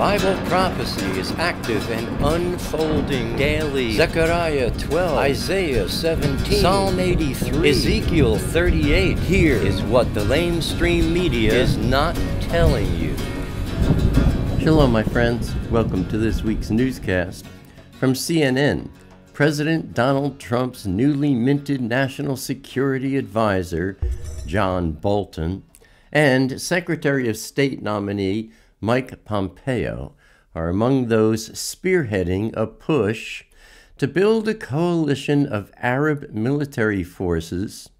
Bible prophecy is active and unfolding daily. Zechariah 12, Isaiah 17, Psalm 83, Ezekiel 38. Here is what the LameStream Media is not telling you. Shalom, my friends. Welcome to this week's newscast. From CNN, President Donald Trump's newly minted National Security Advisor, John Bolton, and Secretary of State nominee Mike Pompeo are among those spearheading a push to build a coalition of Arab military forces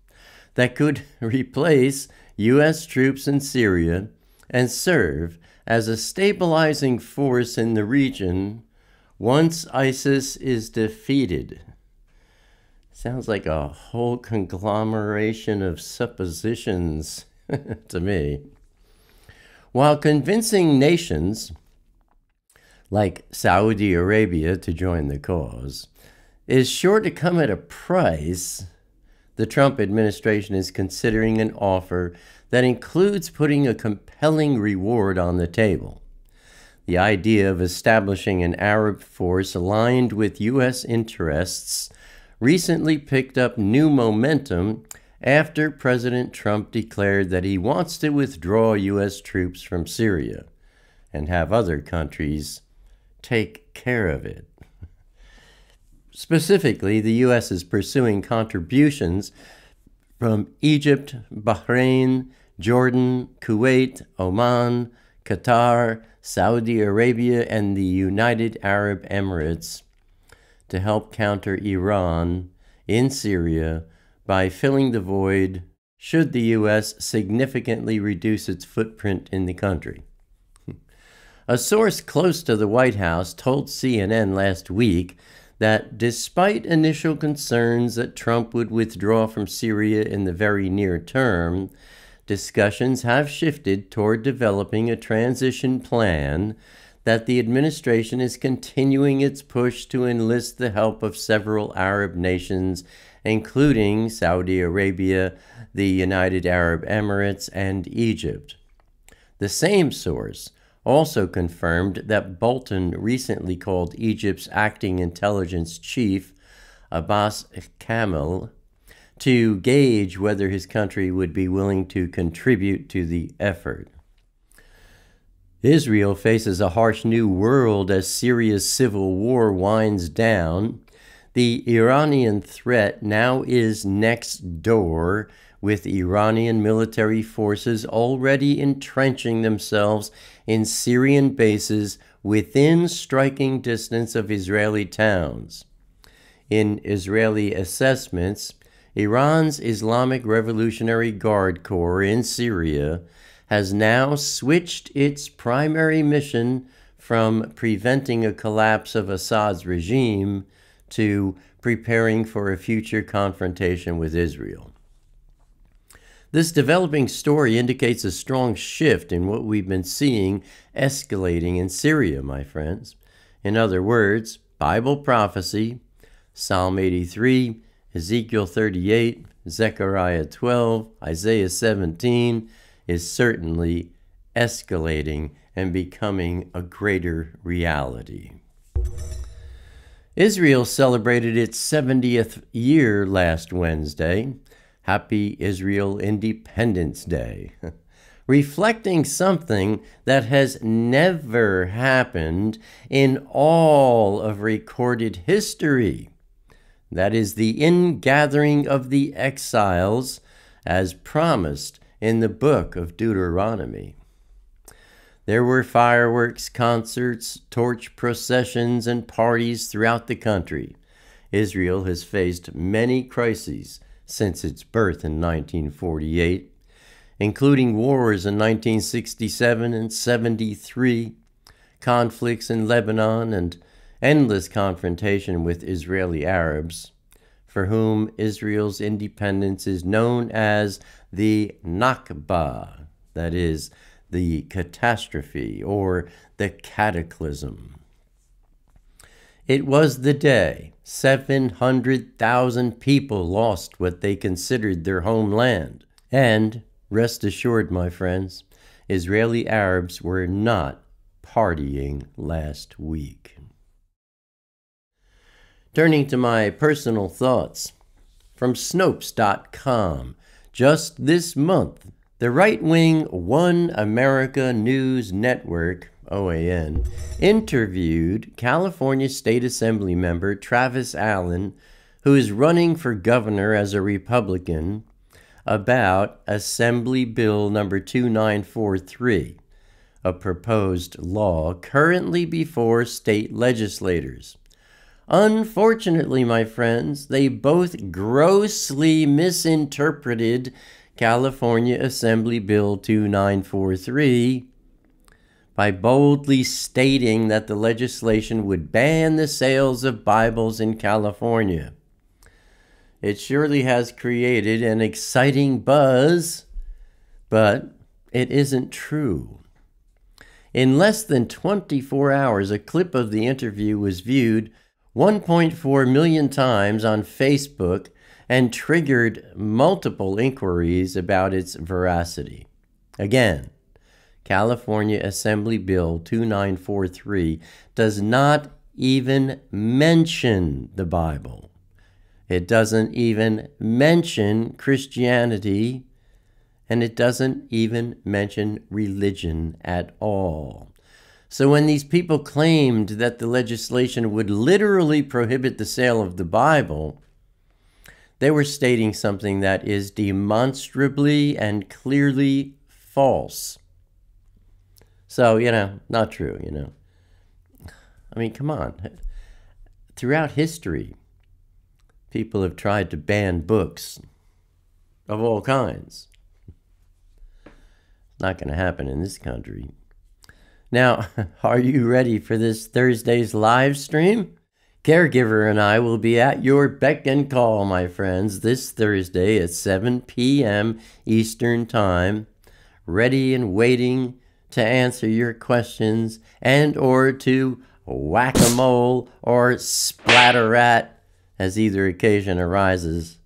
that could replace U.S. troops in Syria and serve as a stabilizing force in the region once ISIS is defeated. Sounds like a whole conglomeration of suppositions to me. While convincing nations like Saudi Arabia to join the cause is sure to come at a price, the Trump administration is considering an offer that includes putting a compelling reward on the table. The idea of establishing an Arab force aligned with U.S. interests recently picked up new momentum after President Trump declared that he wants to withdraw U.S. troops from Syria and have other countries take care of it. Specifically, the U.S. is pursuing contributions from Egypt, Bahrain, Jordan, Kuwait, Oman, Qatar, Saudi Arabia, and the United Arab Emirates to help counter Iran in Syria by filling the void should the U.S. significantly reduce its footprint in the country. A source close to the White House told CNN last week that despite initial concerns that Trump would withdraw from Syria in the very near term, discussions have shifted toward developing a transition plan that the administration is continuing its push to enlist the help of several Arab nations, including Saudi Arabia, the United Arab Emirates, and Egypt. The same source also confirmed that Bolton recently called Egypt's acting intelligence chief, Abbas Kamel, to gauge whether his country would be willing to contribute to the effort. Israel faces a harsh new world as Syria's civil war winds down. The Iranian threat now is next door, with Iranian military forces already entrenching themselves in Syrian bases within striking distance of Israeli towns. In Israeli assessments, Iran's Islamic Revolutionary Guard Corps in Syria has now switched its primary mission from preventing a collapse of Assad's regime to preparing for a future confrontation with Israel. This developing story indicates a strong shift in what we've been seeing escalating in Syria, my friends. In other words, Bible prophecy, Psalm 83, Ezekiel 38, Zechariah 12, Isaiah 17, is certainly escalating and becoming a greater reality. Israel celebrated its 70th year last Wednesday. Happy Israel Independence Day, reflecting something that has never happened in all of recorded history. That is the ingathering of the exiles as promised in the book of Deuteronomy. There were fireworks, concerts, torch processions, and parties throughout the country. Israel has faced many crises since its birth in 1948, including wars in 1967 and 73, conflicts in Lebanon, and endless confrontation with Israeli Arabs, for whom Israel's independence is known as the Nakba, that is, the catastrophe or the cataclysm. It was the day 700,000 people lost what they considered their homeland. And rest assured, my friends, Israeli Arabs were not partying last week. Turning to my personal thoughts, from Snopes.com, just this month, the right-wing One America News Network, OAN, interviewed California State Assembly member Travis Allen, who is running for governor as a Republican, about Assembly Bill number 2943, a proposed law currently before state legislators. Unfortunately, my friends, they both grossly misinterpreted California Assembly Bill 2943 by boldly stating that the legislation would ban the sales of Bibles in California. It surely has created an exciting buzz, but it isn't true. In less than 24 hours, a clip of the interview was viewed 1.4 million times on Facebook and triggered multiple inquiries about its veracity. Again, California Assembly Bill 2943 does not even mention the Bible. It doesn't even mention Christianity, and it doesn't even mention religion at all. So when these people claimed that the legislation would literally prohibit the sale of the Bible, they were stating something that is demonstrably and clearly false. So, not true, I mean, come on. Throughout history, people have tried to ban books of all kinds. Not going to happen in this country. Now, are you ready for this Thursday's live stream? Caregiver and I will be at your beck and call, my friends, this Thursday at 7 p.m. Eastern Time, ready and waiting to answer your questions and or to whack-a-mole or splatter-rat as either occasion arises.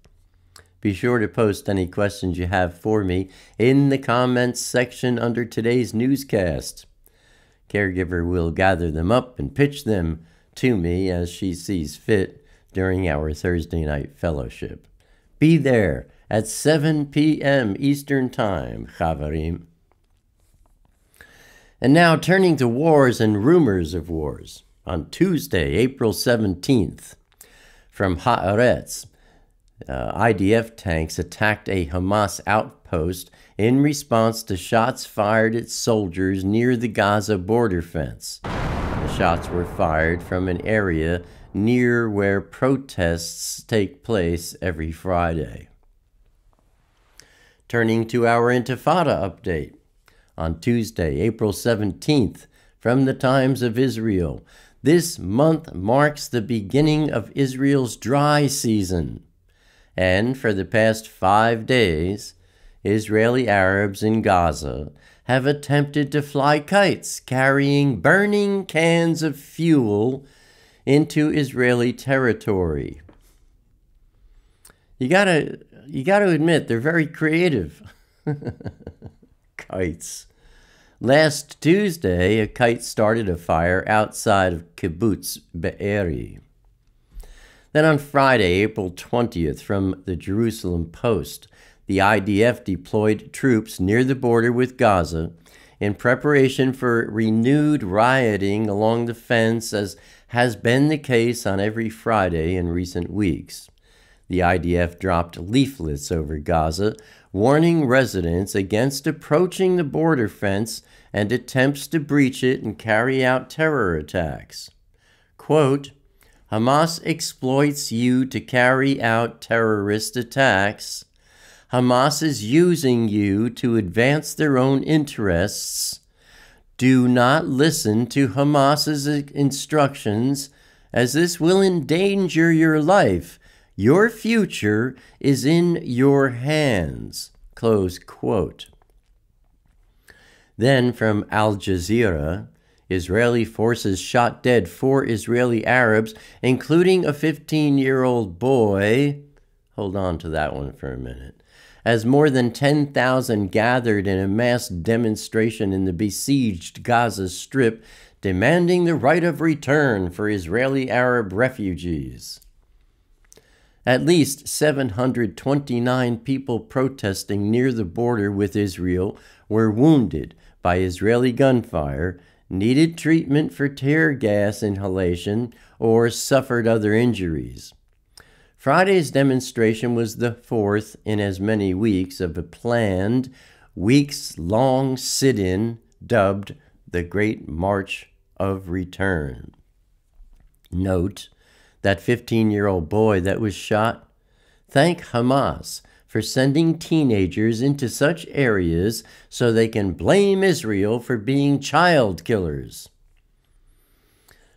Be sure to post any questions you have for me in the comments section under today's newscast. Caregiver will gather them up and pitch them to me as she sees fit during our Thursday night fellowship. Be there at 7 p.m. Eastern Time, Chavarim. And now turning to wars and rumors of wars. On Tuesday, April 17th, from Haaretz, IDF tanks attacked a Hamas outpost in response to shots fired at soldiers near the Gaza border fence. The shots were fired from an area near where protests take place every Friday. Turning to our Intifada update. On Tuesday, April 17th, from the Times of Israel, this month marks the beginning of Israel's dry season. And for the past 5 days, Israeli Arabs in Gaza have attempted to fly kites carrying burning cans of fuel into Israeli territory. You gotta admit, they're very creative. Kites. Last Tuesday, a kite started a fire outside of Kibbutz Be'eri. Then on Friday, April 20th, from the Jerusalem Post, the IDF deployed troops near the border with Gaza in preparation for renewed rioting along the fence, as has been the case on every Friday in recent weeks. The IDF dropped leaflets over Gaza, warning residents against approaching the border fence and attempts to breach it and carry out terror attacks. Quote, Hamas exploits you to carry out terrorist attacks. Hamas is using you to advance their own interests. Do not listen to Hamas's instructions, as this will endanger your life. Your future is in your hands. Close quote. Then from Al Jazeera, Israeli forces shot dead 4 Israeli Arabs, including a 15-year-old boy. Hold on to that one for a minute. as more than 10,000 gathered in a mass demonstration in the besieged Gaza Strip, demanding the right of return for Israeli Arab refugees. At least 729 people protesting near the border with Israel were wounded by Israeli gunfire, needed treatment for tear gas inhalation, or suffered other injuries. Friday's demonstration was the fourth in as many weeks of a planned, weeks-long sit-in dubbed the Great March of Return. Note that 15-year-old boy that was shot. Thank Hamas for sending teenagers into such areas so they can blame Israel for being child killers.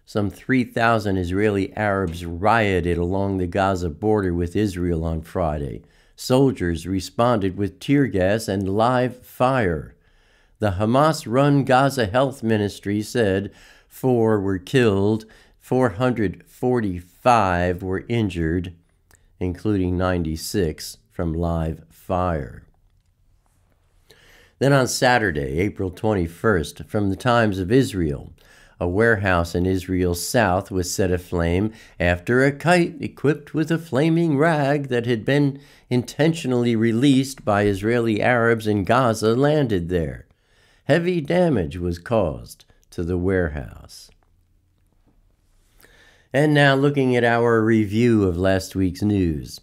Some 3,000 Israeli Arabs rioted along the Gaza border with Israel on Friday. Soldiers responded with tear gas and live fire. The Hamas-run Gaza Health Ministry said 4 were killed, 445 were injured, including 96 from live fire. Then on Saturday, April 21st, from the Times of Israel, a warehouse in Israel's south was set aflame after a kite equipped with a flaming rag that had been intentionally released by Israeli Arabs in Gaza landed there. Heavy damage was caused to the warehouse. And now looking at our review of last week's news.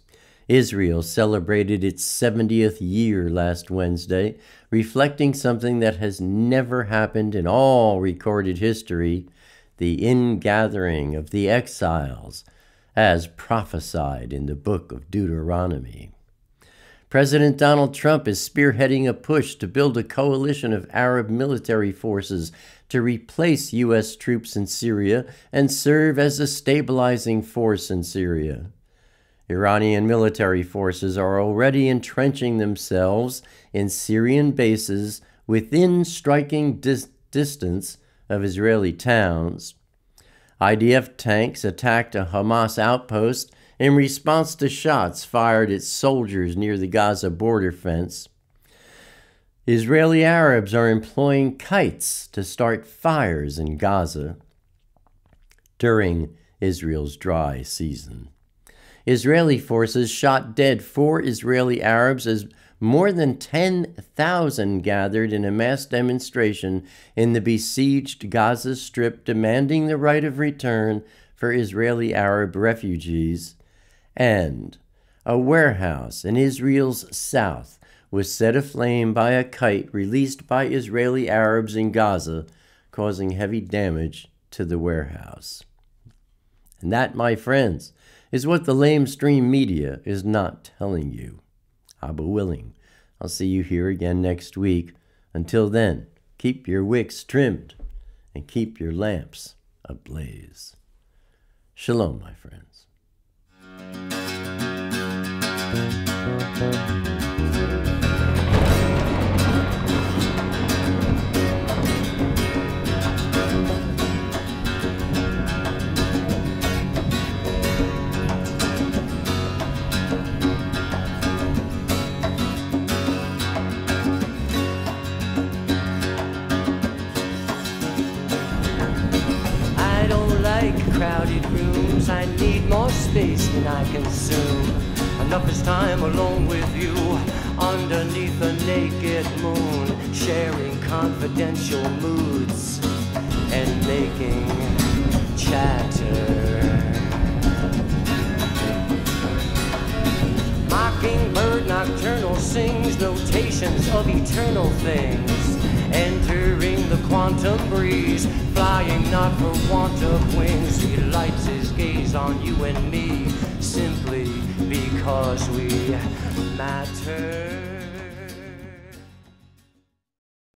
Israel celebrated its 70th year last Wednesday, reflecting something that has never happened in all recorded history, the ingathering of the exiles, as prophesied in the book of Deuteronomy. President Donald Trump is spearheading a push to build a coalition of Arab military forces to replace U.S. troops in Syria and serve as a stabilizing force in Syria. Iranian military forces are already entrenching themselves in Syrian bases within striking distance of Israeli towns. IDF tanks attacked a Hamas outpost in response to shots fired at soldiers near the Gaza border fence. Israeli Arabs are employing kites to start fires in Gaza during Israel's dry season. Israeli forces shot dead 4 Israeli Arabs as more than 10,000 gathered in a mass demonstration in the besieged Gaza Strip demanding the right of return for Israeli Arab refugees, and a warehouse in Israel's south was set aflame by a kite released by Israeli Arabs in Gaza, causing heavy damage to the warehouse. And that, my friends, is what the LameStream Media is not telling you. Abba willing, I'll see you here again next week. Until then, keep your wicks trimmed and keep your lamps ablaze. Shalom, my friends. Crowded rooms, I need more space than I consume. Enough is time alone with you, underneath a naked moon, sharing confidential moods and making chatter. Mockingbird nocturnal sings notations of eternal things, entering the quantum breeze, flying not for want of wings. He lights his gaze on you and me, simply because we matter.